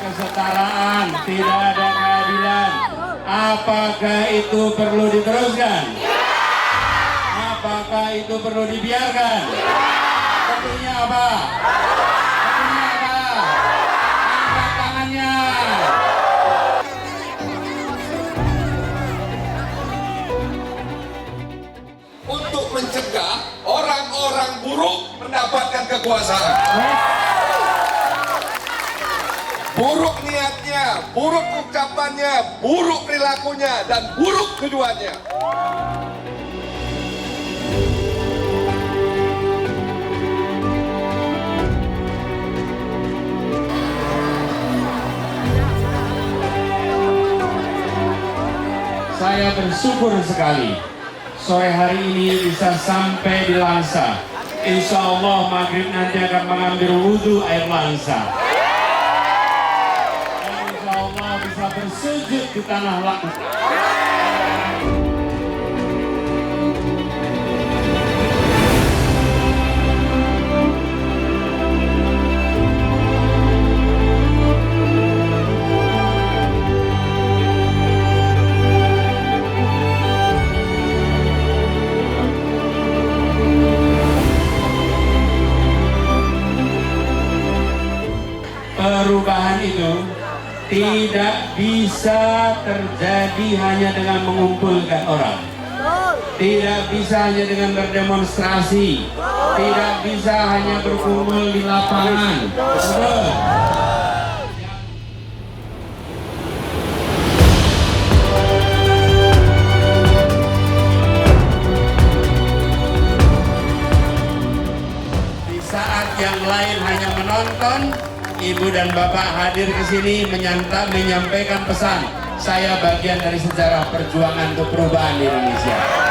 kesetaraan, tidak ada keadilan. Apakah itu perlu diteruskan? Apakah itu perlu dibiarkan? Tentunya apa? Tentunya apa? Angkat tangannya. Untuk mencegah orang-orang buruk mendapatkan kekuasaan. Buruk niatnya, buruk ucapannya, buruk perilakunya, dan buruk tujuannya. Saya bersyukur sekali sore hari ini bisa sampai di Langsa. Insya Allah maghrib nanti akan mengambil wudhu air Langsa. Dan insya Allah bisa bersujud di tanah Langsa. Perubahan itu tidak bisa terjadi hanya dengan mengumpulkan orang. Tidak bisa hanya dengan berdemonstrasi. Tidak bisa hanya berkumpul di lapangan. Betul. Di saat yang lain hanya menonton, Ibu dan Bapak hadir ke sini menyampaikan pesan. Saya bagian dari sejarah perjuangan untuk perubahan di Indonesia.